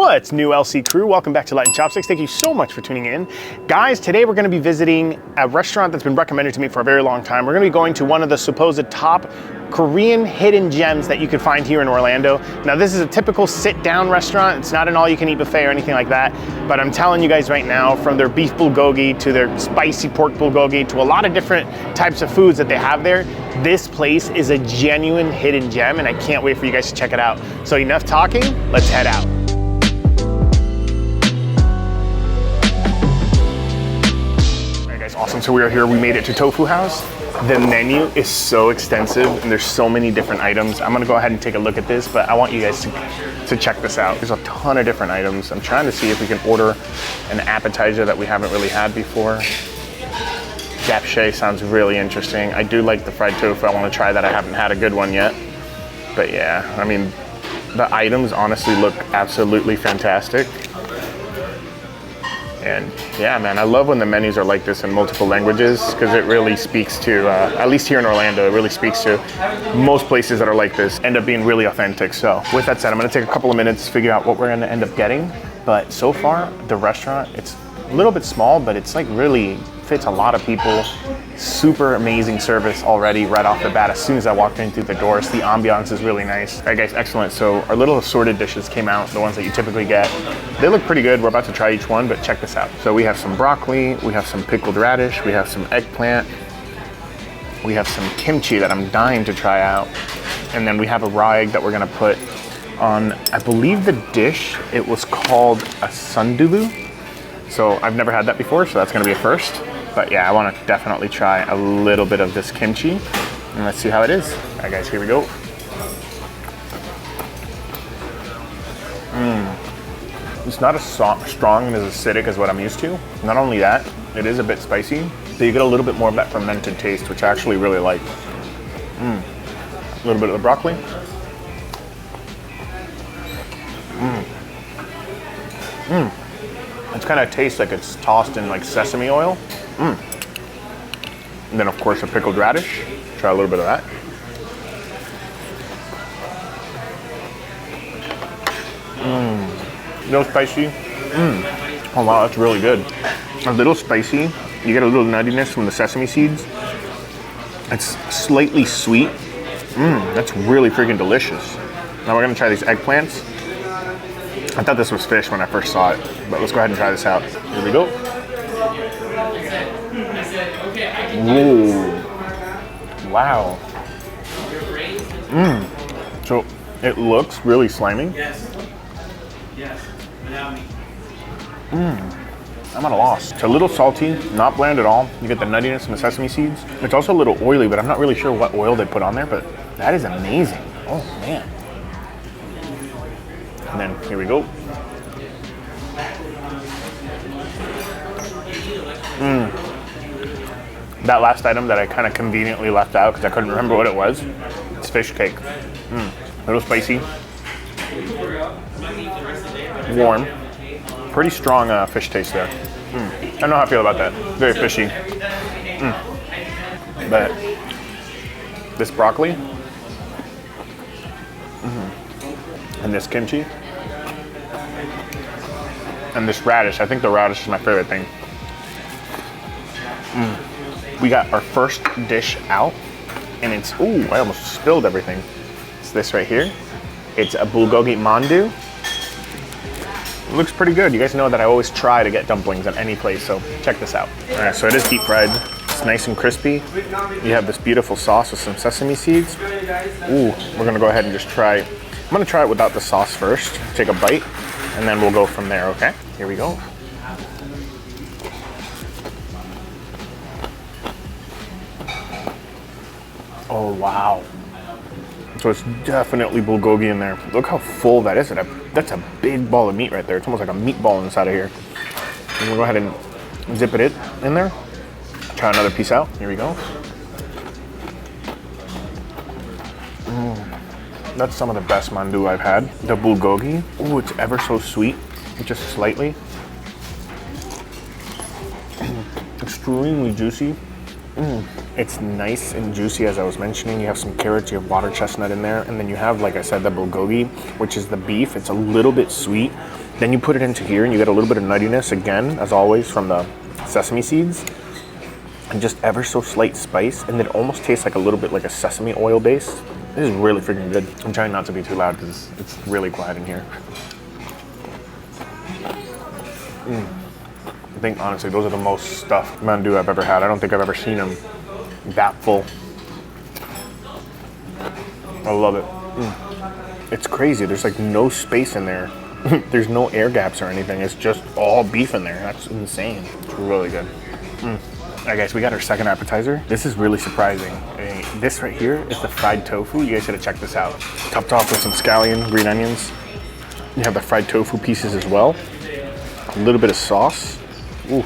What's new, LC crew? Welcome back to Light and Chopsticks. Thank you so much for tuning in. Guys, today we're gonna be visiting a restaurant that's been recommended to me for a very long time. We're gonna be going to one of the supposed top Korean hidden gems that you could find here in Orlando. Now, this is a typical sit-down restaurant. It's not an all-you-can-eat buffet or anything like that, but I'm telling you guys right now, from their beef bulgogi to their spicy pork bulgogi to a lot of different types of foods that they have there, this place is a genuine hidden gem, and I can't wait for you guys to check it out. So enough talking, let's head out. Awesome, so we are here, we made it to Tofu House. The menu is so extensive and there's so many different items. I'm gonna go ahead and take a look at this, but I want you guys to check this out. There's a ton of different items. I'm trying to see if we can order an appetizer that we haven't really had before. Japchae sounds really interesting. I do like the fried tofu. I wanna try that. I haven't had a good one yet. But yeah, I mean, the items honestly look absolutely fantastic. And yeah, man, I love when the menus are like this in multiple languages because it really speaks to, at least here in Orlando, it really speaks to most places that are like this end up being really authentic. So with that said, I'm gonna take a couple of minutes to figure out what we're gonna end up getting. But so far, the restaurant, it's a little bit small, but it's like really fits a lot of people. Super amazing service already right off the bat as soon as I walked in through the doors. The ambiance is really nice. All right guys, excellent. So our little assorted dishes came out, the ones that you typically get. They look pretty good. We're about to try each one, but check this out. So we have some broccoli, we have some pickled radish, we have some eggplant, we have some kimchi that I'm dying to try out, and then we have a raw egg that we're gonna put on, I believe the dish, it was called a sundubu. So I've never had that before, so that's gonna be a first. But yeah, I wanna definitely try a little bit of this kimchi, and let's see how it is. All right guys, here we go. It's not as strong and as acidic as what I'm used to. Not only that, it is a bit spicy, so you get a little bit more of that fermented taste, which I actually really like. A little bit of the broccoli. It kind of tastes like it's tossed in like sesame oil. And then of course a pickled radish. Try a little bit of that. A little spicy. Oh wow, that's really good. A little spicy. You get a little nuttiness from the sesame seeds. It's slightly sweet. That's really freaking delicious. Now we're gonna try these eggplants. I thought this was fish when I first saw it, but let's go ahead and try this out. Here we go. Ooh. Wow. So it looks really slimy. I'm at a loss. It's a little salty, not bland at all. You get the nuttiness from the sesame seeds. It's also a little oily, but I'm not really sure what oil they put on there, but that is amazing. Oh man. And then here we go. That last item that I kind of conveniently left out because I couldn't remember what it was. It's fish cake. A little spicy. Warm. Pretty strong fish taste there. I don't know how I feel about that. Very fishy. But this broccoli and this kimchi and this radish. I think the radish is my favorite thing. We got our first dish out, and it's, ooh, I almost spilled everything. It's this right here. It's a bulgogi mandu. It looks pretty good. You guys know that I always try to get dumplings at any place, so check this out. All right, so it is deep fried. It's nice and crispy. You have this beautiful sauce with some sesame seeds. Ooh, we're gonna go ahead and just try. I'm gonna try it without the sauce first. Take a bite, and then we'll go from there, okay? Here we go. Oh, wow. So it's definitely bulgogi in there. Look how full that is. That's a big ball of meat right there. It's almost like a meatball inside of here. And we'll go ahead and zip it in there. Try another piece out. Here we go. That's some of the best mandu I've had. The bulgogi. Ooh, it's ever so sweet. Just slightly. Extremely juicy. It's nice and juicy, as I was mentioning. You have some carrots, you have water chestnut in there, and then you have, like I said, the bulgogi, which is the beef. It's a little bit sweet. Then you put it into here and you get a little bit of nuttiness, again, as always, from the sesame seeds. And just ever so slight spice, and it almost tastes like a little bit like a sesame oil base. This is really freaking good. I'm trying not to be too loud because it's really quiet in here. I think, honestly, those are the most stuffed mandu I've ever had. I don't think I've ever seen them that full. I love it. It's crazy. There's like no space in there. There's no air gaps or anything. It's just all beef in there. That's insane. It's really good. All right, guys, we got our second appetizer. This is really surprising. This right here is the fried tofu. You guys gotta check this out. Topped off with some scallion, green onions. You have the fried tofu pieces as well. A little bit of sauce. Ooh.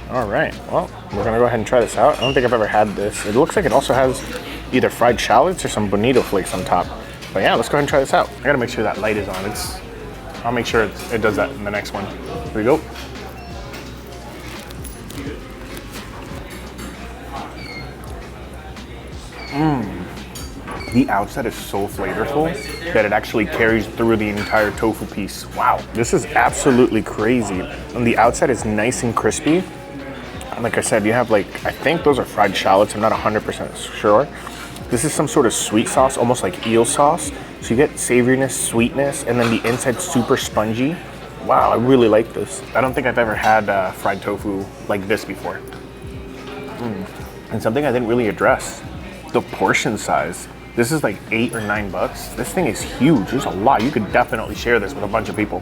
All right, well, we're gonna go ahead and try this out. I don't think I've ever had this. It looks like it also has either fried shallots or some bonito flakes on top. But yeah, let's go ahead and try this out. I gotta make sure that light is on. I'll make sure it does that in the next one. Here we go. The outside is so flavorful that it actually carries through the entire tofu piece. Wow, this is absolutely crazy. And the outside is nice and crispy. Like I said, you have like, I think those are fried shallots. I'm not 100% sure. This is some sort of sweet sauce, almost like eel sauce. So you get savoriness, sweetness, and then the inside's super spongy. Wow, I really like this. I don't think I've ever had fried tofu like this before. And something I didn't really address, the portion size. This is like $8 or $9. This thing is huge. There's a lot. You could definitely share this with a bunch of people.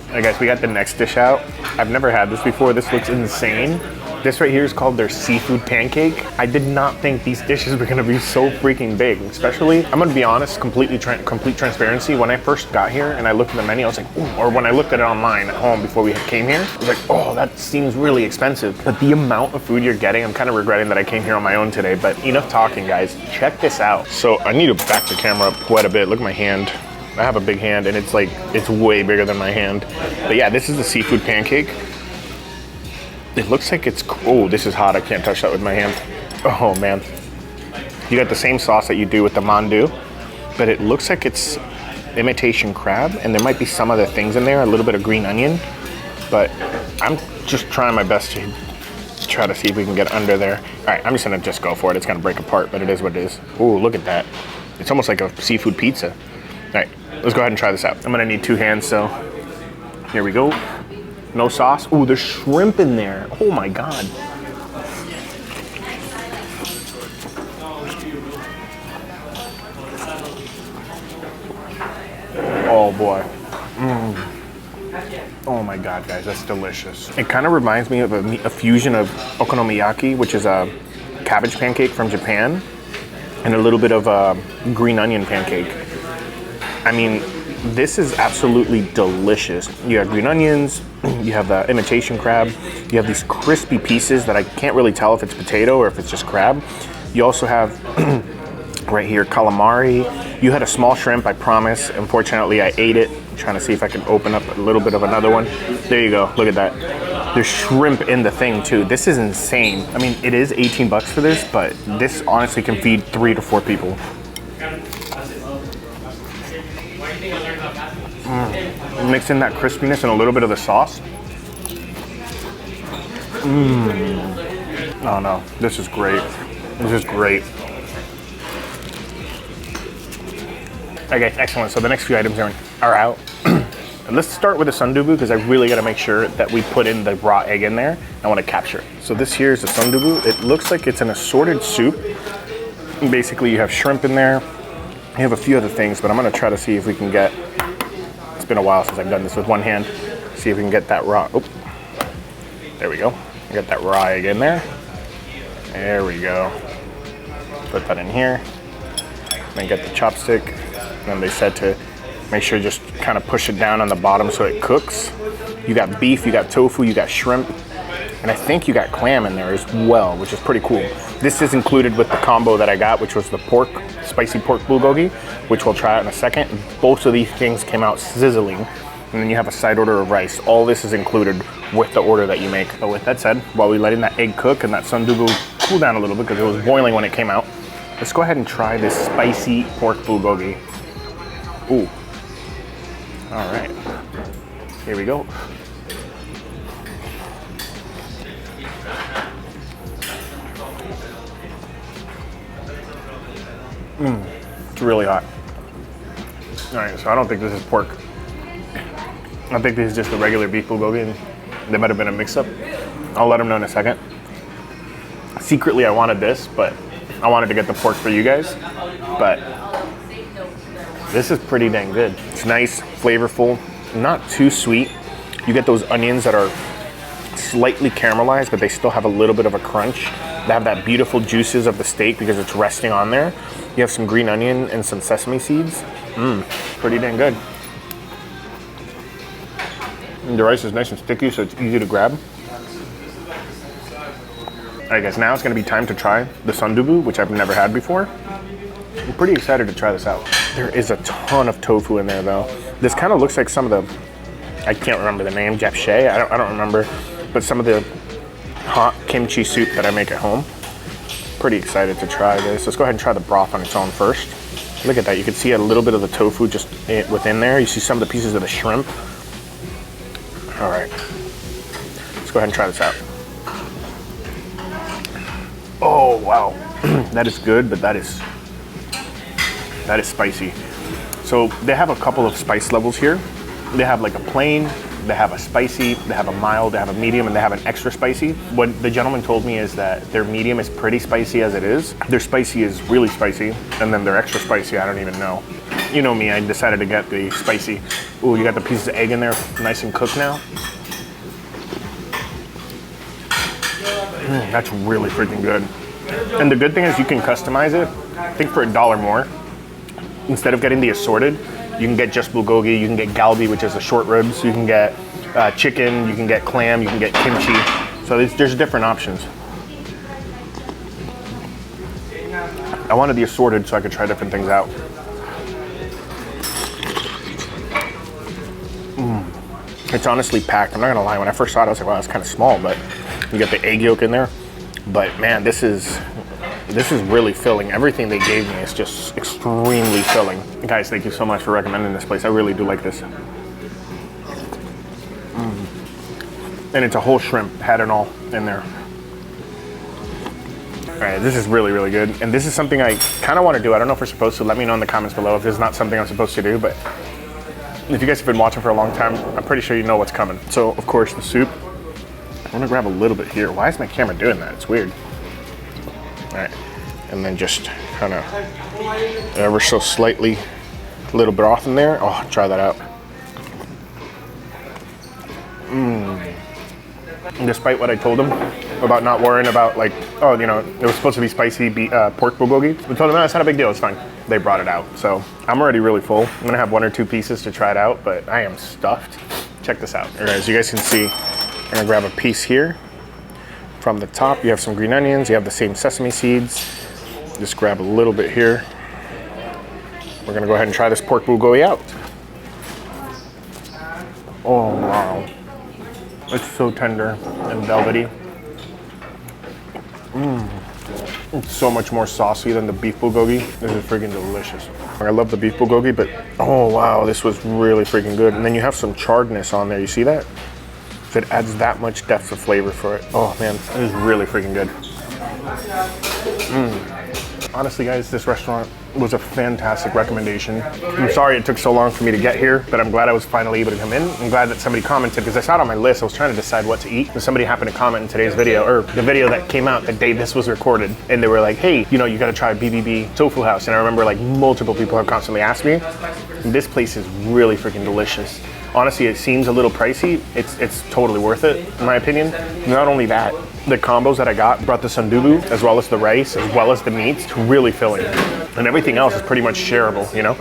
All right, guys, we got the next dish out. I've never had this before. This looks insane. This right here is called their seafood pancake. I did not think these dishes were gonna be so freaking big, especially, I'm gonna be honest, complete transparency. When I first got here and I looked at the menu, I was like, ooh, or when I looked at it online at home before we came here, I was like, oh, that seems really expensive. But the amount of food you're getting, I'm kind of regretting that I came here on my own today, but enough talking, guys. Check this out. So I need to back the camera up quite a bit. Look at my hand. I have a big hand and it's way bigger than my hand. But yeah, this is the seafood pancake. It looks like it's, oh, this is hot. I can't touch that with my hand. Oh man. You got the same sauce that you do with the mandu, but it looks like it's imitation crab, and there might be some other things in there, a little bit of green onion, but I'm just trying my best to try to see if we can get under there. All right, I'm just gonna go for it. It's gonna break apart, but it is what it is. Ooh, look at that. It's almost like a seafood pizza. All right, let's go ahead and try this out. I'm gonna need 2 hands, so here we go. No sauce. Ooh, there's shrimp in there. Oh my God. Oh boy. Oh my God, guys, that's delicious. It kind of reminds me of a fusion of okonomiyaki, which is a cabbage pancake from Japan, and a little bit of a green onion pancake. I mean, this is absolutely delicious. You have green onions, you have the imitation crab, you have these crispy pieces that I can't really tell if it's potato or if it's just crab. You also have right here calamari. You had a small shrimp, I promise. Unfortunately, I ate it. I'm trying to see if I can open up a little bit of another one. There you go, look at that. There's shrimp in the thing too. This is insane. I mean, it is 18 bucks for this, but this honestly can feed 3 to 4 people. Mix in that crispiness and a little bit of the sauce. Oh no, this is great. This is great. Okay, excellent. So the next few items are out. Let's start with the sundubu because I really got to make sure that we put in the raw egg in there. I want to capture it. So this here is the sundubu. It looks like it's an assorted soup. Basically, you have shrimp in there. You have a few other things, but I'm going to try to see if we can get, it's been a while since I've done this with one hand, see if we can get that raw, oh, there we go. Get that raw egg in there. There we go. Put that in here. Then get the chopstick. And they said to make sure just kind of push it down on the bottom so it cooks. You got beef, you got tofu, you got shrimp, and I think you got clam in there as well, which is pretty cool. This is included with the combo that I got, which was the spicy pork bulgogi, which we'll try out in a second. Both of these things came out sizzling. and then you have a side order of rice. All this is included with the order that you make. But with that said, while we're letting that egg cook and that sundubu cool down a little bit because it was boiling when it came out, let's go ahead and try this spicy pork bulgogi. Ooh. All right. Here we go. It's really hot. All right, so I don't think this is pork. I think this is just the regular beef bulgogi, and there might have been a mix-up. I'll let them know in a second. Secretly, I wanted this, but I wanted to get the pork for you guys. But this is pretty dang good. It's nice, flavorful, not too sweet. You get those onions that are slightly caramelized, but they still have a little bit of a crunch. They have that beautiful juices of the steak because it's resting on there. You have some green onion and some sesame seeds. Pretty dang good. And the rice is nice and sticky, so it's easy to grab. All right, guys, now it's gonna be time to try the sundubu, which I've never had before. I'm pretty excited to try this out. There is a ton of tofu in there, though. This kind of looks like some of the, I can't remember the name, japchae, I don't remember, but some of the hot kimchi soup that I make at home. Pretty excited to try this. Let's go ahead and try the broth on its own first. Look at that, you can see a little bit of the tofu just within there. You see some of the pieces of the shrimp. All right, let's go ahead and try this out. Oh, wow, that is good, but that is spicy. So they have a couple of spice levels here. They have like a plain, they have a spicy, they have a mild, they have a medium, and they have an extra spicy. What the gentleman told me is that their medium is pretty spicy as it is. Their spicy is really spicy, and then their extra spicy, I don't even know. You know me, I decided to get the spicy. Ooh, you got the pieces of egg in there, nice and cooked now. That's really freaking good. And the good thing is you can customize it. I think for $1 more, instead of getting the assorted, you can get just bulgogi, you can get galbi, which is the short ribs, you can get chicken, you can get clam, you can get kimchi. So there's different options. I wanted the assorted so I could try different things out. It's honestly packed. I'm not gonna lie, when I first saw it, I was like, wow, it's kind of small, but you get the egg yolk in there. But man, this is really filling. Everything they gave me is just extremely filling. Guys, thank you so much for recommending this place. I really do like this. And it's a whole shrimp, head and all, in there. All right, this is really, really good. And this is something I kind of want to do. I don't know if we're supposed to. Let me know in the comments below if this is not something I'm supposed to do. But if you guys have been watching for a long time, I'm pretty sure you know what's coming. So, of course, the soup. I'm gonna grab a little bit here. Why is my camera doing that? It's weird. All right, and then just kind of ever so slightly, a little broth in there. Oh, try that out. Despite what I told them about not worrying about like, oh, you know, it was supposed to be spicy pork bulgogi. I told them, no, it's not a big deal, it's fine. They brought it out. So I'm already really full. I'm gonna have 1 or 2 pieces to try it out, but I am stuffed. Check this out. All right, as you guys can see, I'm gonna grab a piece here. From the top, you have some green onions, you have the same sesame seeds. Just grab a little bit here. We're gonna go ahead and try this pork bulgogi out. Oh, wow. It's so tender and velvety. It's so much more saucy than the beef bulgogi. This is freaking delicious. I love the beef bulgogi, but oh wow, this was really freaking good. And then you have some charredness on there, you see that? So it adds that much depth of flavor for it. Oh man, it is really freaking good. Honestly guys, this restaurant was a fantastic recommendation. I'm sorry it took so long for me to get here, but I'm glad I was finally able to come in. I'm glad that somebody commented because I saw it on my list. I was trying to decide what to eat. And somebody happened to comment in today's video, or the video that came out the day this was recorded. And they were like, hey, you know, you gotta try BBB Tofu House. And I remember like multiple people have constantly asked me. And this place is really freaking delicious. Honestly, it seems a little pricey. It's totally worth it, in my opinion. Not only that, the combos that I got brought the sundubu, as well as the rice, as well as the meats. It's really filling. And everything else is pretty much shareable, you know?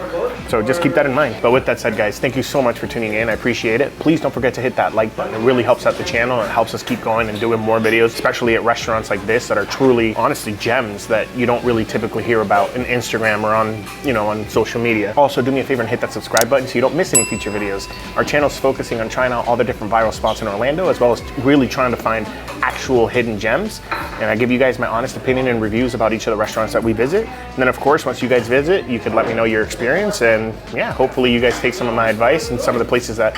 So just keep that in mind. But with that said, guys, thank you so much for tuning in. I appreciate it. Please don't forget to hit that like button. It really helps out the channel. It helps us keep going and doing more videos, especially at restaurants like this that are truly, honestly, gems that you don't really typically hear about in Instagram or on, you know, on social media. Also, do me a favor and hit that subscribe button so you don't miss any future videos. Our channel's focusing on trying out all the different viral spots in Orlando, as well as really trying to find actual hidden gems. And I give you guys my honest opinion and reviews about each of the restaurants that we visit. And then of course, once you guys visit, you can let me know your experience. And yeah, hopefully you guys take some of my advice and some of the places that,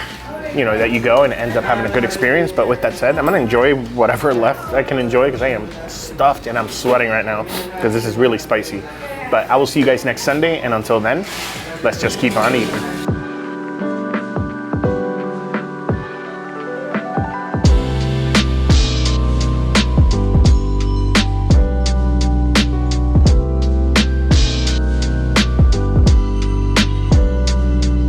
you know, that you go and end up having a good experience. But with that said, I'm gonna enjoy whatever left I can enjoy because I am stuffed and I'm sweating right now because this is really spicy. But I will see you guys next Sunday. And until then, let's just keep on eating.